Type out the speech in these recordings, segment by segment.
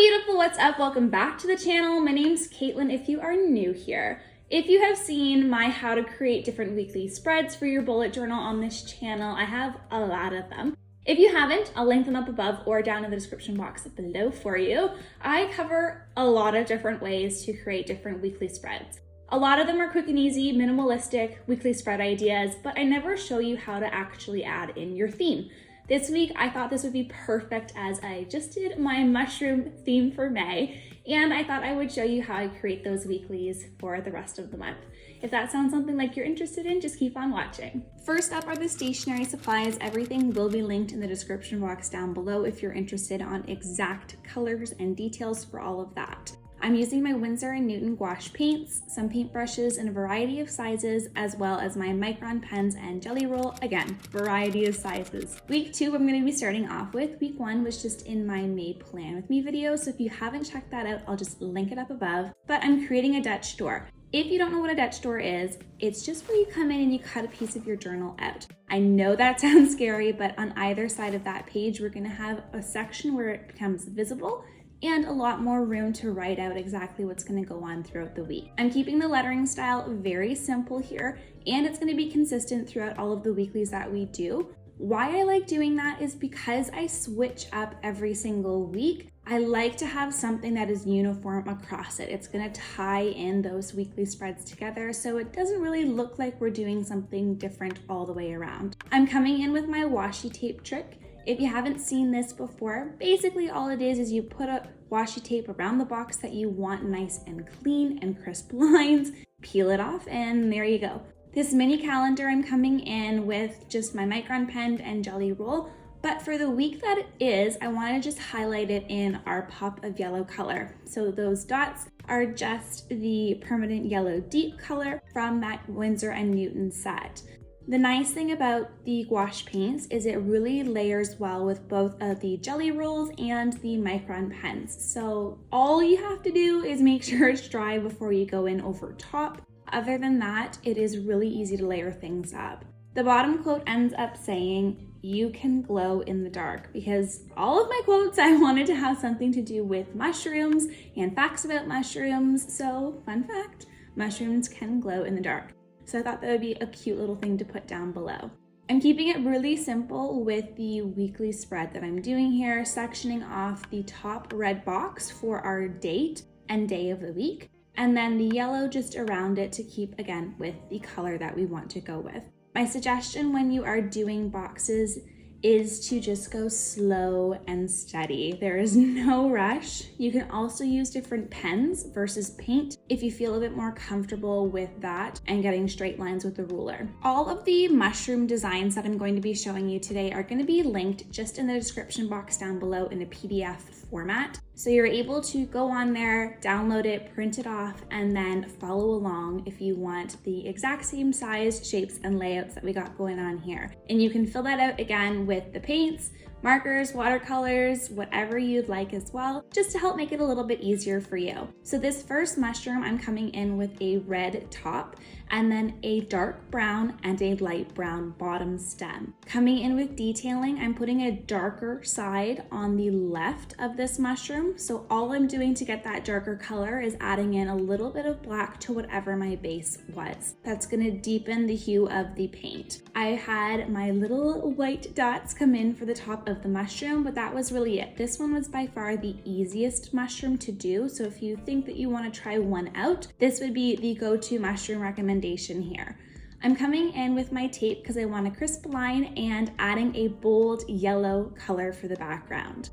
beautiful, what's up? Welcome back to the channel. My name's Caitlin if you are new here. If you have seen my how to create different weekly spreads for your bullet journal on this channel, I have a lot of them. If you haven't, I'll link them up above or down in the description box below for you. I cover a lot of different ways to create different weekly spreads. A lot of them are quick and easy, minimalistic weekly spread ideas, but I never show you how to actually add in your theme. This week, I thought this would be perfect as I just did my mushroom theme for May, and I thought I would show you how I create those weeklies for the rest of the month. If that sounds something like you're interested in, just keep on watching. First up are the stationery supplies. Everything will be linked in the description box down below if you're interested on exact colors and details for all of that. I'm using my Winsor & Newton gouache paints, some paintbrushes in a variety of sizes, as well as my micron pens and jelly roll. Again, variety of sizes. Week 2, I'm going to be starting off with. Week 1 was just in my Made Plan With Me video, so if you haven't checked that out, I'll just link it up above. But I'm creating a Dutch door. If you don't know what a Dutch door is, it's just where you come in and you cut a piece of your journal out. I know that sounds scary, but on either side of that page, we're going to have a section where it becomes visible and a lot more room to write out exactly what's going to go on throughout the week. I'm keeping the lettering style very simple here, and it's going to be consistent throughout all of the weeklies that we do. Why I like doing that is because I switch up every single week. I like to have something that is uniform across it. It's going to tie in those weekly spreads together so it doesn't really look like we're doing something different all the way around. I'm coming in with my washi tape trick. If you haven't seen this before, basically all it is you put a washi tape around the box that you want nice and clean and crisp lines, peel it off, and there you go. This mini calendar, I'm coming in with just my micron pen and jelly roll, but for the week that it is, I want to just highlight it in our pop of yellow color. So those dots are just the permanent yellow deep color from that Winsor & Newton set. The nice thing about the gouache paints is it really layers well with both of the jelly rolls and the micron pens. So all you have to do is make sure it's dry before you go in over top. Other than that, it is really easy to layer things up. The bottom quote ends up saying, "You can glow in the dark," because all of my quotes I wanted to have something to do with mushrooms and facts about mushrooms. So fun fact, mushrooms can glow in the dark. So I thought that would be a cute little thing to put down below. I'm keeping it really simple with the weekly spread that I'm doing here, sectioning off the top red box for our date and day of the week, and then the yellow just around it to keep, again, with the color that we want to go with. My suggestion when you are doing boxes is to just go slow and steady. There is no rush. You can also use different pens versus paint if you feel a bit more comfortable with that and getting straight lines with the ruler. All of the mushroom designs that I'm going to be showing you today are going to be linked just in the description box down below in a PDF format. So you're able to go on there, download it, print it off, and then follow along if you want the exact same size, shapes, and layouts that we got going on here. And you can fill that out again with the paints, markers, watercolors, whatever you'd like as well, just to help make it a little bit easier for you. So this first mushroom, I'm coming in with a red top and then a dark brown and a light brown bottom stem. Coming in with detailing, I'm putting a darker side on the left of this mushroom. So all I'm doing to get that darker color is adding in a little bit of black to whatever my base was. That's gonna deepen the hue of the paint. I had my little white dots come in for the top of the mushroom, but that was really it. This one was by far the easiest mushroom to do. So if you think that you want to try one out, this would be the go-to mushroom recommendation here. I'm coming in with my tape because I want a crisp line and adding a bold yellow color for the background.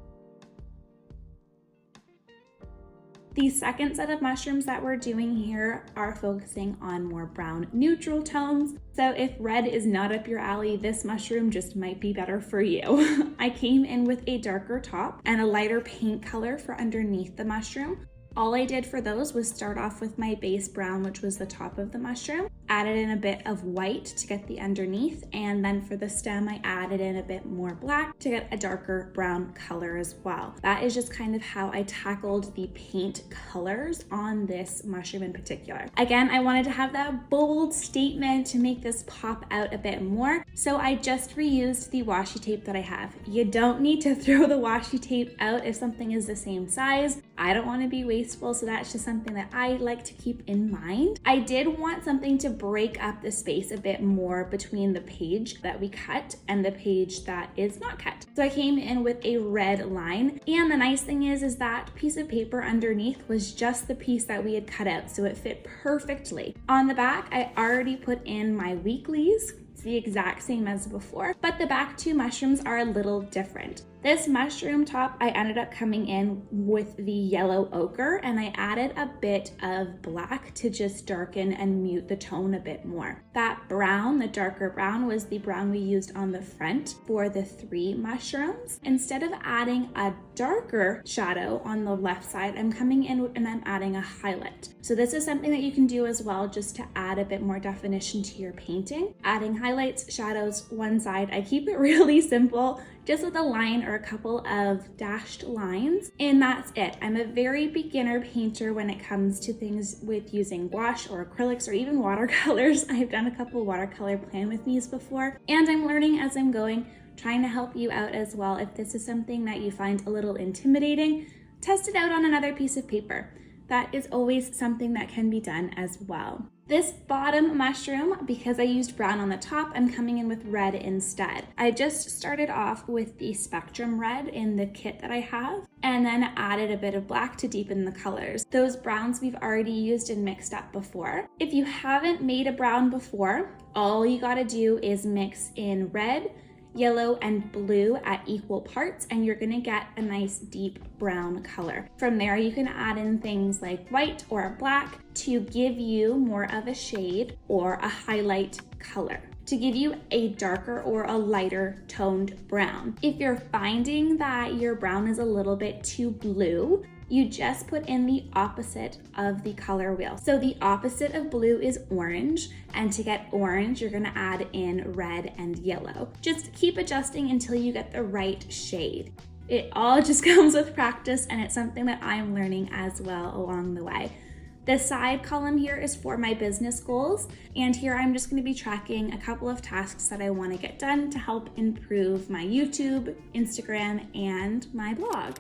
The second set of mushrooms that we're doing here are focusing on more brown neutral tones. So if red is not up your alley, this mushroom just might be better for you. I came in with a darker top and a lighter paint color for underneath the mushroom. All I did for those was start off with my base brown, which was the top of the mushroom, added in a bit of white to get the underneath, and then for the stem I added in a bit more black to get a darker brown color as well. That is just kind of how I tackled the paint colors on this mushroom in particular. Again, I wanted to have that bold statement to make this pop out a bit more, so I just reused the washi tape that I have. You don't need to throw the washi tape out if something is the same size. I don't want to be wasteful, so that's just something that I like to keep in mind. I did want something to break up the space a bit more between the page that we cut and the page that is not cut. So I came in with a red line, and the nice thing is that piece of paper underneath was just the piece that we had cut out, so it fit perfectly. On the back, I already put in my weeklies. It's the exact same as before, but the back two mushrooms are a little different. This mushroom top, I ended up coming in with the yellow ochre, and I added a bit of black to just darken and mute the tone a bit more. That brown, the darker brown, was the brown we used on the front for the 3 mushrooms. Instead of adding a darker shadow on the left side, I'm coming in and I'm adding a highlight. So this is something that you can do as well, just to add a bit more definition to your painting. Adding highlights, shadows, one side. I keep it really simple, just with a line or a couple of dashed lines, and that's it. I'm a very beginner painter when it comes to things with using gouache or acrylics or even watercolors. I've done a couple watercolor plan with me's before, and I'm learning as I'm going, trying to help you out as well. If this is something that you find a little intimidating, test it out on another piece of paper. That is always something that can be done as well. This bottom mushroom, because I used brown on the top, I'm coming in with red instead. I just started off with the Spectrum red in the kit that I have, and then added a bit of black to deepen the colors. Those browns we've already used and mixed up before. If you haven't made a brown before, all you gotta do is mix in red, yellow, and blue at equal parts, and you're gonna get a nice deep brown color. From there, you can add in things like white or black to give you more of a shade or a highlight color, to give you a darker or a lighter toned brown. If you're finding that your brown is a little bit too blue, you just put in the opposite of the color wheel. So the opposite of blue is orange, and to get orange, you're gonna add in red and yellow. Just keep adjusting until you get the right shade. It all just comes with practice, and it's something that I'm learning as well along the way. The side column here is for my business goals, and here I'm just going to be tracking a couple of tasks that I want to get done to help improve my YouTube, Instagram, and my blog.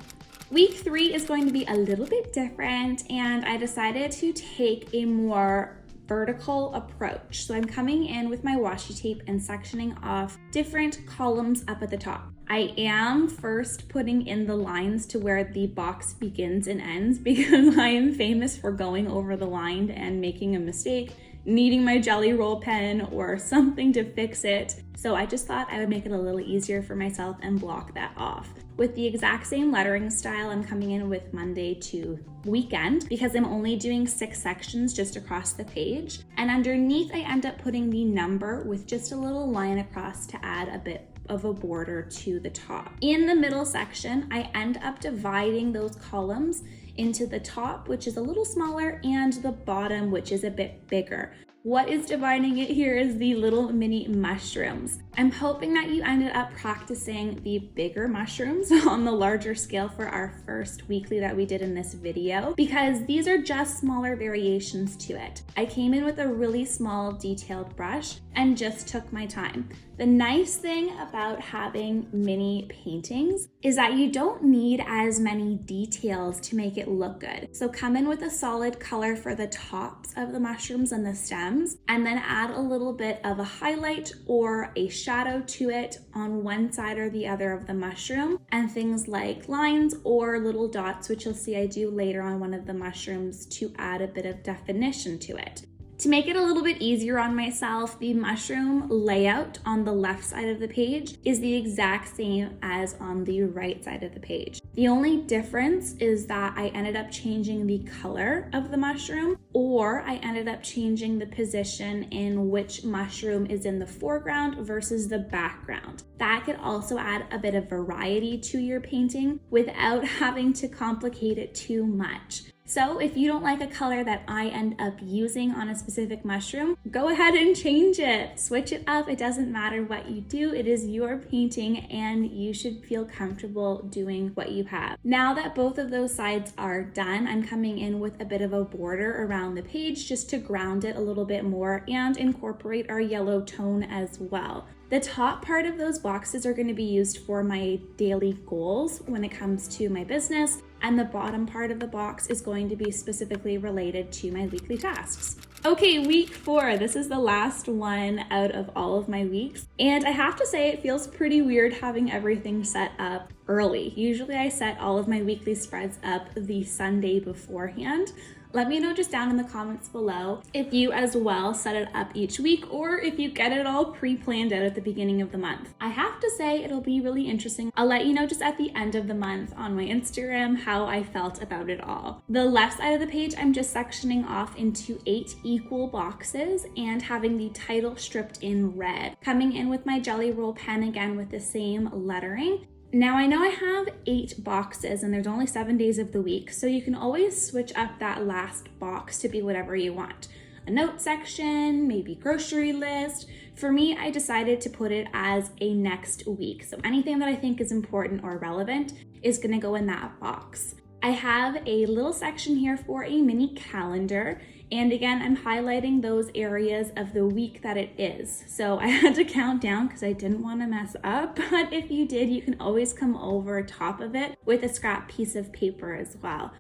Week 3 is going to be a little bit different, and I decided to take a more vertical approach. So I'm coming in with my washi tape and sectioning off different columns up at the top. I am first putting in the lines to where the box begins and ends, because I am famous for going over the line and making a mistake, needing my jelly roll pen or something to fix it. So I just thought I would make it a little easier for myself and block that off. With the exact same lettering style, I'm coming in with Monday to weekend, because I'm only doing 6 sections just across the page. And underneath, I end up putting the number with just a little line across to add a bit of a border to the top. In the middle section, I end up dividing those columns into the top, which is a little smaller, and the bottom, which is a bit bigger. What is dividing it here is the little mini mushrooms. I'm hoping that you ended up practicing the bigger mushrooms on the larger scale for our first weekly that we did in this video, because these are just smaller variations to it. I came in with a really small detailed brush and just took my time. The nice thing about having mini paintings is that you don't need as many details to make it look good. So come in with a solid color for the tops of the mushrooms and the stems, and then add a little bit of a highlight or a shadow to it on one side or the other of the mushroom, and things like lines or little dots, which you'll see I do later on one of the mushrooms to add a bit of definition to it. To make it a little bit easier on myself, the mushroom layout on the left side of the page is the exact same as on the right side of the page. The only difference is that I ended up changing the color of the mushroom, or I ended up changing the position in which mushroom is in the foreground versus the background. That could also add a bit of variety to your painting without having to complicate it too much. So if you don't like a color that I end up using on a specific mushroom, go ahead and change it. Switch it up. It doesn't matter what you do. It is your painting and you should feel comfortable doing what you have. Now that both of those sides are done, I'm coming in with a bit of a border around the page just to ground it a little bit more and incorporate our yellow tone as well. The top part of those boxes are going to be used for my daily goals when it comes to my business, and the bottom part of the box is going to be specifically related to my weekly tasks. Okay, week 4. This is the last one out of all of my weeks, and I have to say it feels pretty weird having everything set up early. Usually I set all of my weekly spreads up the Sunday beforehand. Let me know just down in the comments below if you as well set it up each week or if you get it all pre-planned out at the beginning of the month. I have to say it'll be really interesting. I'll let you know just at the end of the month on my Instagram how I felt about it all. The left side of the page, I'm just sectioning off into 8 equal boxes and having the title stripped in red. Coming in with my Jelly Roll pen again with the same lettering. Now I know I have 8 boxes and there's only 7 days of the week, so you can always switch up that last box to be whatever you want. A note section, maybe grocery list. For me, I decided to put it as a next week. So anything that I think is important or relevant is gonna go in that box. I have a little section here for a mini calendar. And again, I'm highlighting those areas of the week that it is. So I had to count down because I didn't want to mess up. But if you did, you can always come over top of it with a scrap piece of paper as well.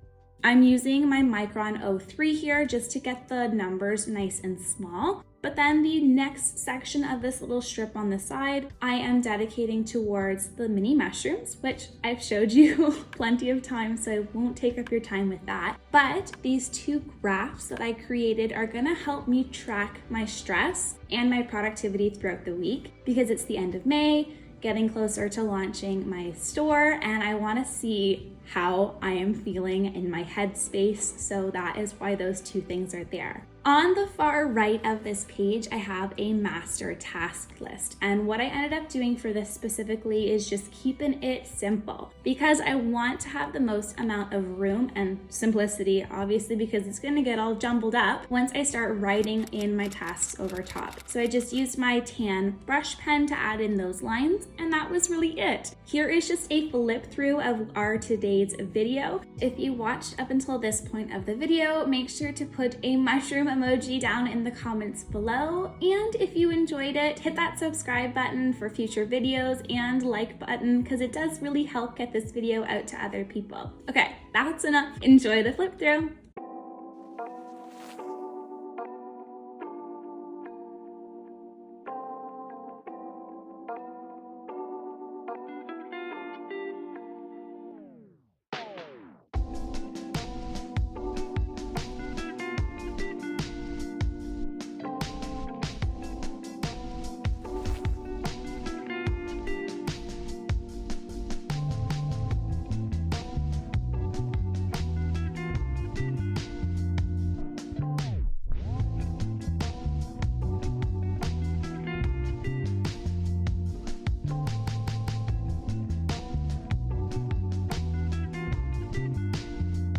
I'm using my Micron 03 here just to get the numbers nice and small. But then the next section of this little strip on the side, I am dedicating towards the mini mushrooms, which I've showed you plenty of times, so I won't take up your time with that. But these 2 graphs that I created are gonna help me track my stress and my productivity throughout the week because it's the end of May, getting closer to launching my store, and I wanna see how I am feeling in my headspace, so that is why those 2 things are there. On the far right of this page, I have a master task list. And what I ended up doing for this specifically is just keeping it simple because I want to have the most amount of room and simplicity, obviously, because it's gonna get all jumbled up once I start writing in my tasks over top. So I just used my tan brush pen to add in those lines, and that was really it. Here is just a flip through of our today's video. If you watched up until this point of the video, make sure to put a mushroom emoji down in the comments below. And if you enjoyed it, hit that subscribe button for future videos and like button because it does really help get this video out to other people. Okay, that's enough. Enjoy the flip through.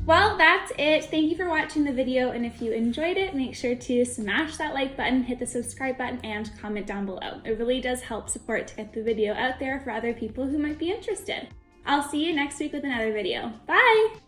Well, that's it. Thank you for watching the video, and if you enjoyed it, make sure to smash that like button, hit the subscribe button, and comment down below. It really does help support to get the video out there for other people who might be interested. I'll see you next week with another video. Bye!